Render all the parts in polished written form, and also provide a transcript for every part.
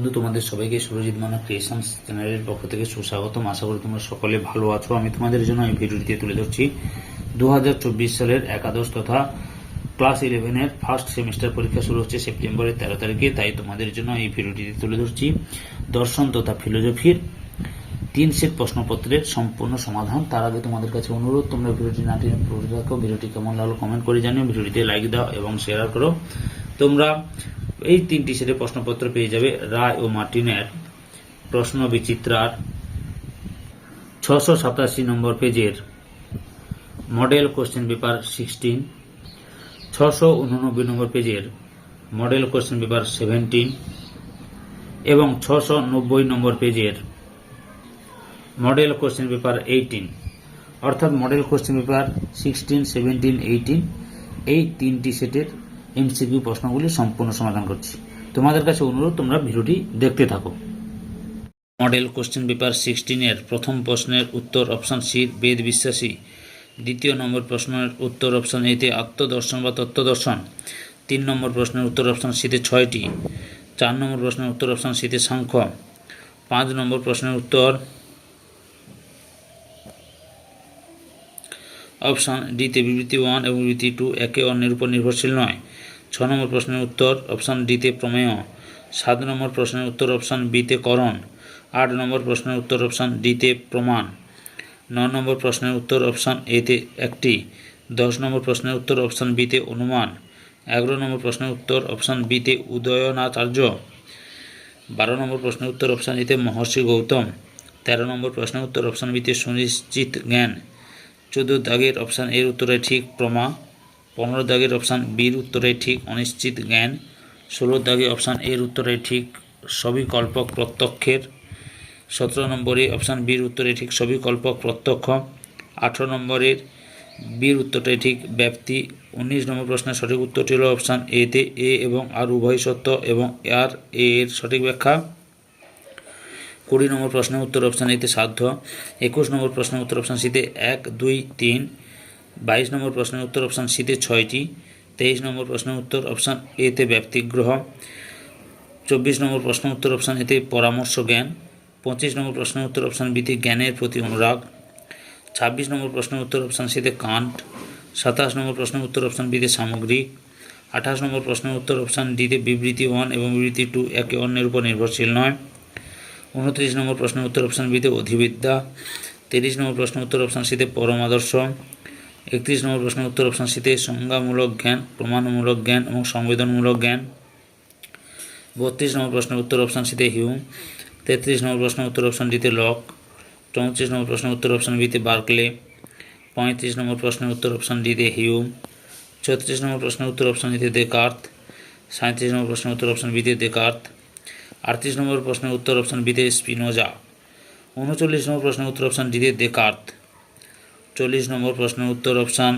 বন্ধু, তোমাদের সবাইকে সুরজিৎ মানা ক্রিয়েশনস চ্যানেলের পক্ষ থেকে সুস্বাগতম। আশা করি তোমরা সকলে ভালো আছো। আমি তোমাদের জন্য এই ভিডিওটিতে তুলে ধরছি 2024 সালের একাদশ তথা ক্লাস 11-এর ফার্স্ট সেমিস্টার পরীক্ষা শুরু হচ্ছে সেপ্টেম্বরের 13 তারিখে। তাই তোমাদের জন্য এই ভিডিওটিতে তুলে ধরছি দর্শন তথা ফিলোসফির 3 সেট প্রশ্নপত্রের সম্পূর্ণ সমাধান। তার আগে তোমাদের কাছে অনুরোধ, তোমরা ভিডিওটি না টেনে পুরো দেখো। ভিডিওটি কেমন লাগলো কমেন্ট করে জানিও, ভিডিওটিতে লাইক দাও এবং শেয়ার করো। তোমরা এই 3টি সেটে প্রশ্নপত্র পেয়ে যাবে রায় ও মার্টিনের প্রশ্ন বিচিত্রার 687 নম্বর পেজের মডেল কোশ্চেন পেপার 16, 689 নম্বর পেজের মডেল কোশ্চেন পেপার 17 এবং 690 নম্বর পেজের মডেল কোশ্চেন পেপার 18। অর্থাৎ মডেল কোশ্চেন পেপার 16, 17, 18 এই 3টি সেটের এমসিকিউ প্রশ্নগুলি সম্পূর্ণ সমাধান করছি। তোমাদের কাছে অনুরোধ, তোমরা ভিডিওটি দেখতে থাকো। মডেল কোশ্চেন পেপার 16-এর প্রথম প্রশ্নের উত্তর অপশন সি বেদ বিশ্বাসী। দ্বিতীয় নম্বর প্রশ্নের উত্তর অপশন এতে আত্মদর্শন বা তত্ত্বদর্শন। 3 নম্বর প্রশ্নের উত্তর অপশন সিতে 6টি। 4 নম্বর প্রশ্নের উত্তর অপশন সিতে সাংখ্য। 5 নম্বর প্রশ্নের উত্তর অপশন ডিতে বিবৃতি 1 এবং বিবৃতি 2 একে অন্যের উপর নির্ভরশীল নয়। 6 নম্বর প্রশ্নের উত্তর অপশন ডিতে প্রমেয়। 7 নম্বর প্রশ্নের উত্তর অপশন বিতে করণ। 8 নম্বর প্রশ্নের উত্তর অপশন ডিতে প্রমাণ। 9 নম্বর প্রশ্নের উত্তর অপশন এতে একটি। 10 নম্বর প্রশ্নের উত্তর অপশন বিতে অনুমান। 11 নম্বর প্রশ্নের উত্তর অপশন বিতে উদয়নাচার্য। 12 নম্বর প্রশ্নের উত্তর অপশন এতে মহর্ষি গৌতম। 13 নম্বর প্রশ্নের উত্তর অপশন বিতে সুনিশ্চিত জ্ঞান। 14 দাগের অপশান এর উত্তরে ঠিক প্রমা। 15 দাগের অপশান বির উত্তরে ঠিক অনিশ্চিত জ্ঞান। 16 দাগে অপশান এর উত্তরে ঠিক সবিকল্পক প্রত্যক্ষের। 17 নম্বরে অপশান বির উত্তরে ঠিক সবিকল্পক প্রত্যক্ষ। 18 নম্বরের বির উত্তরটাই ঠিক ব্যাপ্তি। 19 নম্বর প্রশ্নের সঠিক উত্তরটি হল অপশান এতে এ এবং আর উভয় সত্য এবং আর এর সঠিক ব্যাখ্যা। 20 নম্বর প্রশ্নের উত্তর অপশান এতে সাধ্য। 21 নম্বর প্রশ্নের উত্তর অপশান সিতে 1, 2, 3। 22 নম্বর প্রশ্নের উত্তর অপশান সিতে 6টি। 23 নম্বর প্রশ্নের উত্তর অপশান এতে ব্যক্তিগ্রহ। 24 নম্বর প্রশ্নের উত্তর অপশান এতে পরামর্শ জ্ঞান। 25 নম্বর প্রশ্নের উত্তর অপশান বিতে জ্ঞানের প্রতি অনুরাগ। 26 নম্বর প্রশ্নের উত্তর অপশান সিতে কান্ট। 27 নম্বর প্রশ্নের উত্তর অপশান বিতে সামগ্রিক। 28 নম্বর প্রশ্নের উত্তর অপশান ডিতে বিবৃতি 1 এবং বিবৃতি 2 একে অন্যের উপর নির্ভরশীল নয়। 29 নম্বর প্রশ্নের উত্তর অপশান বিতে অধিবিদ্যা। 30 নম্বর প্রশ্নের উত্তর অপশান সিতে পরমাদর্শ। 31 নম্বর প্রশ্নের উত্তর অপশান সিতে সংজ্ঞামূলক জ্ঞান, প্রমাণমূলক জ্ঞান এবং সংবেদনমূলক জ্ঞান। 32 নম্বর প্রশ্নের উত্তর অপশান সিতে হিউম। 33 নম্বর প্রশ্নের উত্তর অপশান ডিতে লক। 34 নম্বর প্রশ্নের উত্তর অপশান বিতে বার্কলে। 35 নম্বর প্রশ্নের উত্তর অপশান ডিতে হিউম। 36 নম্বর প্রশ্নের উত্তর অপশান ডিতে দেকার্ত। 37 নম্বর প্রশ্নের উত্তর অপশান বিতে দেকার্ত। 38 নম্বর প্রশ্নের উত্তর অপশান বিতে স্পিনোজা। 39 নম্বর প্রশ্নের উত্তর অপশান ডিতে দেকার্ত। 40 নম্বর প্রশ্নের উত্তর অপশান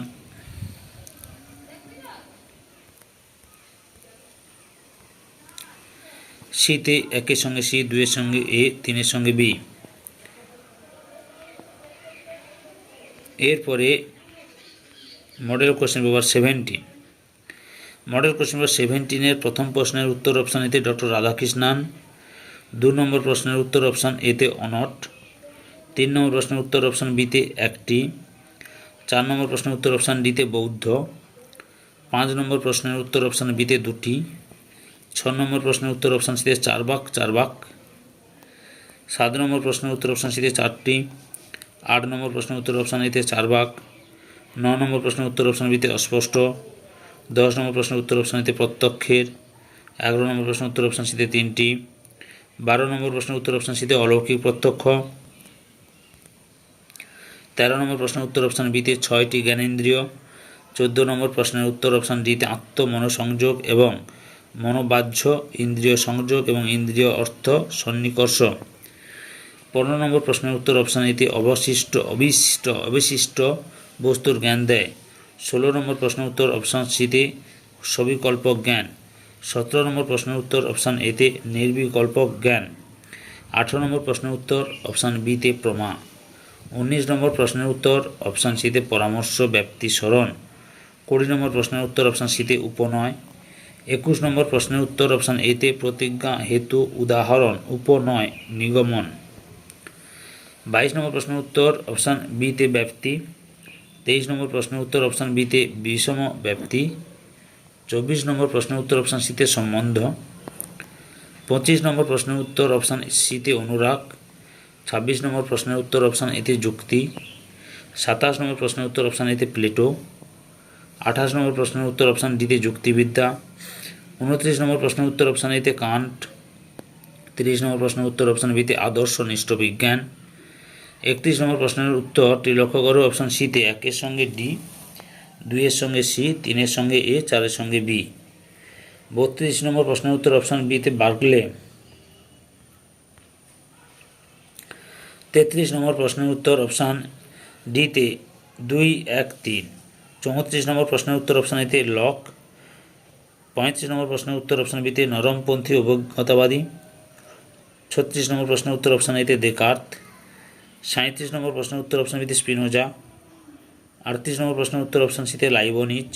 সিতে 1-এর সঙ্গে সি, 2-এর সঙ্গে এ, 3-এর সঙ্গে বি। এরপরে model question paper 17। Model question paper 17-এর প্রথম প্রশ্নের উত্তর অপশান এতে ডক্টর রাধাকৃষ্ণান। 2 নম্বর প্রশ্নের উত্তর অপশান এতে অনট। 3 নম্বর প্রশ্নের উত্তর অপশান বিতে একটি। 4 নম্বর প্রশ্নের উত্তর অপশান ডিতে বৌদ্ধ। 5 নম্বর প্রশ্নের উত্তর অপশান বিতে 2টি। 6 নম্বর প্রশ্নের উত্তর অপশান সিতে চারবাক। 7 নম্বর প্রশ্নের উত্তর অপশান সিতে 4টি। 8 নম্বর প্রশ্নের উত্তর অপশান এতে চারবাক। 9 নম্বর প্রশ্নের উত্তর অপশান বিতে অস্পষ্ট। 10 নম্বর প্রশ্নের উত্তর অপশান এতে প্রত্যক্ষের। 11 নম্বর প্রশ্নের উত্তর অপশান সিতে 3টি। 12 নম্বর প্রশ্নের উত্তর অপশান সিতে অলৌকিক প্রত্যক্ষ। 13 নম্বর প্রশ্নের উত্তর অপশান বিতে 6টি জ্ঞানেন্দ্রিয়। 14 নম্বর প্রশ্নের উত্তর অপশান ডিতে আত্ম-মনোসংযোগ এবং মনোবাহ্য ইন্দ্রিয় সংযোগ এবং ইন্দ্রিয় অর্থ সন্নিকর্ষ। 15 নম্বর প্রশ্নের উত্তর অপশান এতে অবিশিষ্ট বস্তুর জ্ঞান দেয়। 16 নম্বর প্রশ্নের উত্তর অপশান সিতে সবিকল্পক জ্ঞান। 17 নম্বর প্রশ্নের উত্তর অপশান এতে নির্বিকল্পক জ্ঞান। 18 নম্বর প্রশ্নের উত্তর অপশান বিতে প্রমা। 19 নম্বর প্রশ্নের উত্তর অপশান সিতে পরামর্শ ব্যাপ্তি স্মরণ। 20 নম্বর প্রশ্নের উত্তর অপশান সিতে উপনয়। 21 নম্বর প্রশ্নের উত্তর অপশান এতে প্রতিজ্ঞা, হেতু, উদাহরণ, উপনয়, নিগমন। 22 নম্বর প্রশ্নের উত্তর অপশান বিতে ব্যাপ্তি। 23 নম্বর প্রশ্নের উত্তর অপশান বিতে বিষম ব্যাপ্তি। 24 নম্বর প্রশ্নের উত্তর অপশান সিতে সম্বন্ধ। 25 নম্বর প্রশ্নের উত্তর অপশান সিতে অনুরাগ। 26 নম্বর প্রশ্নের উত্তর অপশান এতে যুক্তি। 27 নম্বর প্রশ্নের উত্তর অপশান এতে প্লেটো। 28 নম্বর প্রশ্নের উত্তর অপশান ডিতে যুক্তিবিদ্যা। 29 নম্বর প্রশ্নের উত্তর অপশান এতে কান্ট। 30 নম্বর প্রশ্নের উত্তর অপশান বিতে আদর্শনিষ্ঠ বিজ্ঞান। 31 নম্বর প্রশ্নের উত্তরটি লক্ষ্য করো অপশান সিতে 1-এর সঙ্গে ডি, 2-এর সঙ্গে সি, 3-এর সঙ্গে এ, 4-এর সঙ্গে বি। 32 নম্বর প্রশ্নের উত্তর অপশান বিতে বার্কলে। 33 নম্বর প্রশ্নের উত্তর অপশান ডিতে 2, 1, 3। 34 নম্বর প্রশ্নের উত্তর অপশান এতে লক। 35 নম্বর প্রশ্নের উত্তর অপশান বিতে নরমপন্থী অভিজ্ঞতাবাদী। 36 নম্বর প্রশ্নের উত্তর অপশান এতে দেকার্ত। 37 নম্বর প্রশ্নের উত্তর অপশান বিতে স্পিনোজা। 38 নম্বর প্রশ্নের উত্তর অপশান সিতে লাইবনিজ।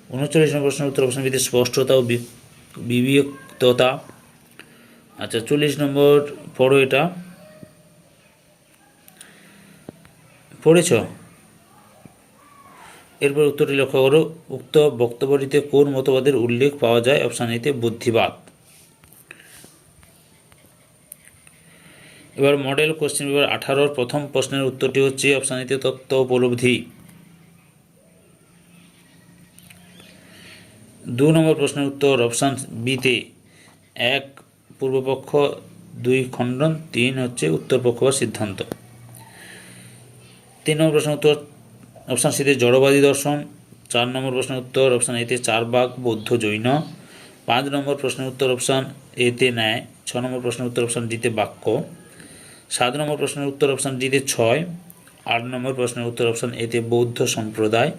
39 নম্বর প্রশ্নের উত্তর অপশান বিতে স্পষ্টতা ও বিবিক্ততা। আচ্ছা, 40 নম্বর পড়ো, এটা পড়েছ? এরপর উত্তরটি লক্ষ্য করো, উক্ত বক্তব্যটিতে কোন মতবাদের উল্লেখ পাওয়া যায়? অপশান এতে বুদ্ধিবাদ। এবার মডেল কোশ্চেন পেপার 18 প্রথম প্রশ্নের উত্তরটি হচ্ছে অপশান এতে তত্ত্ব উপলব্ধি। 2 নম্বর প্রশ্নের উত্তর অপশান বিতে 1 পূর্বপক্ষ, 2 খণ্ডন, 3 হচ্ছে উত্তরপক্ষ বা সিদ্ধান্ত। 3 নম্বর প্রশ্নের উত্তর অপশান সিতে জড়বাদী দর্শন। 4 নম্বর প্রশ্নের উত্তর অপশান এতে চারবাক, বৌদ্ধ, জৈন। 5 নম্বর প্রশ্নের উত্তর অপশান এতে ন্যায়। 6 নম্বর প্রশ্নের উত্তর অপশান ডিতে বাক্য। 7 নম্বর প্রশ্নের উত্তর অপশান ডিতে 6। 8 নম্বর প্রশ্নের উত্তর অপশান এতে বৌদ্ধ সম্প্রদায়।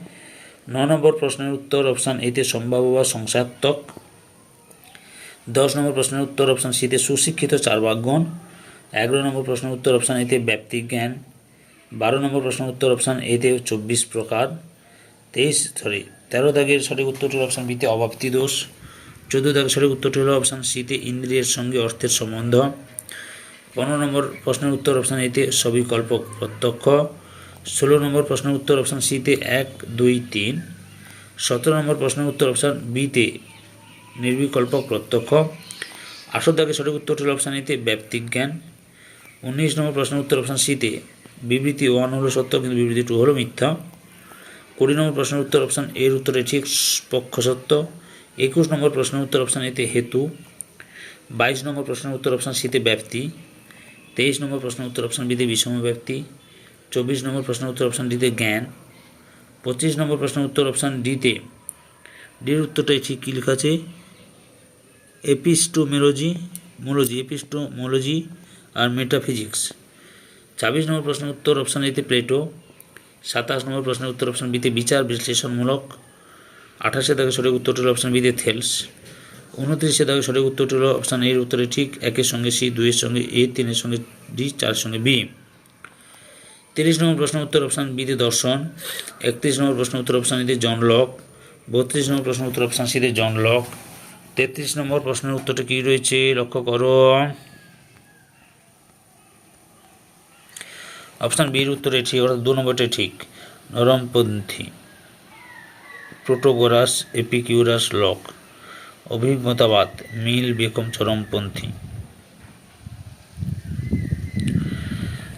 9 নম্বর প্রশ্নের উত্তর অপশান এতে সম্ভাব্য বা সংখ্যাত্মক। 10 নম্বর প্রশ্নের উত্তর অপশান সিতে সুশিক্ষিত চারবাকগণ। 11 নম্বর প্রশ্নের উত্তর অপশান এতে ব্যাপ্তিক জ্ঞান। 12 নম্বর প্রশ্নের উত্তর অপশান এতে 24 প্রকার। 13 দাগের সঠিক উত্তরটি হল অপশান বিতে অব্যাপ্তি দোষ। 14 দাগের সঠিক উত্তরটি হল অপশান সিতে ইন্দ্রিয়ের সঙ্গে অর্থের সম্বন্ধ। 15 নম্বর প্রশ্নের উত্তর অপশান এতে সবিকল্প প্রত্যক্ষ। 16 নম্বর প্রশ্নের উত্তর অপশান সিতে 1, 2, 3। 17 নম্বর প্রশ্নের উত্তর অপশান বিতে নির্বিকল্প প্রত্যক্ষ। 18 দাগের সঠিক উত্তরটি হল অপশান এতে ব্যাপ্তিক জ্ঞান। 19 নম্বর প্রশ্নের উত্তর অপশান সিতে বিবৃতি 1 হলো সত্য কিন্তু বিবৃতি 2 হলো মিথ্যা। 20 নম্বর প্রশ্নের উত্তর অপশান এর উত্তরে ঠিক পক্ষ সত্য। 21 নম্বর প্রশ্নের উত্তর অপশান এতে হেতু। 22 নম্বর প্রশ্নের উত্তর অপশান সিতে ব্যাপ্তি। 23 নম্বর প্রশ্নের উত্তর অপশান বিতে বিষম ব্যাপ্তি। 24 নম্বর প্রশ্নের উত্তর অপশান ডিতে জ্ঞান। 25 নম্বর প্রশ্নের উত্তর অপশান ডিতে, ডির উত্তরটাই ঠিক কী লেখা আছে? এপিস্টোমোলজি আর মেটাফিজিক্স। 26 নম্বর প্রশ্নের উত্তর অপশান এতে প্লেটো। 27 নম্বর প্রশ্নের উত্তর অপশান বিতে বিচার বিশ্লেষণমূলক। 28 দাগের সঠিক উত্তরটি হল অপশান বিতে থেলস। 29 দাগের সঠিক উত্তরটি হল অপশান এর উত্তরে ঠিক 1-এর সঙ্গে সি, 2-এর সঙ্গে এ, 3-এর সঙ্গে ডি, 4-এর সঙ্গে বি। 30 নম্বর প্রশ্নের উত্তর অপশান বিতে দর্শন। 31 নম্বর প্রশ্নের উত্তর অপশান এতে জন লক। 32 নম্বর প্রশ্নের উত্তর অপশান সিতে জন লক। 33 নম্বর প্রশ্নের উত্তরটা কী রয়েছে লক্ষ্য করো, অপশান বির উত্তরে ঠিক, অর্থাৎ 2 নম্বরটাই ঠিক, নরমপন্থী, প্রোটোগোরাস, এপিকিউরাস, লক। অভিজ্ঞতাবাদ, মিল, বেকম, চরমপন্থী।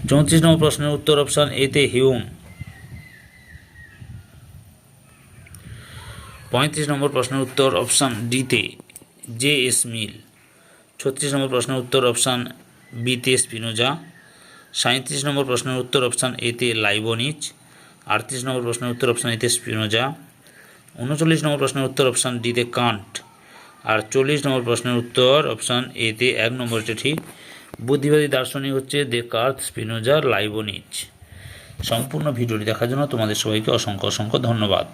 34 নম্বর প্রশ্নের উত্তর অপশান এতে হিউম। 35 নম্বর প্রশ্নের উত্তর অপশান ডিতে জে.এস. মিল। 36 নম্বর প্রশ্নের উত্তর অপশান বিতে স্পিনোজা। 37 নম্বর প্রশ্নের উত্তর অপশান এতে লাইবনিজ। 38 নম্বর প্রশ্নের উত্তর অপশান এতে স্পিনোজা। 39 নম্বর প্রশ্নের উত্তর অপশান ডিতে কান্ট। আর 40 নম্বর প্রশ্নের উত্তর অপশান এতে 1 নম্বরটি ঠিক, বুদ্ধিবাদী দার্শনিক হচ্ছে দেকার্ত, স্পিনোজা, লাইবনিজ। সম্পূর্ণ ভিডিওটি দেখার জন্য তোমাদের সবাইকে অসংখ্য ধন্যবাদ।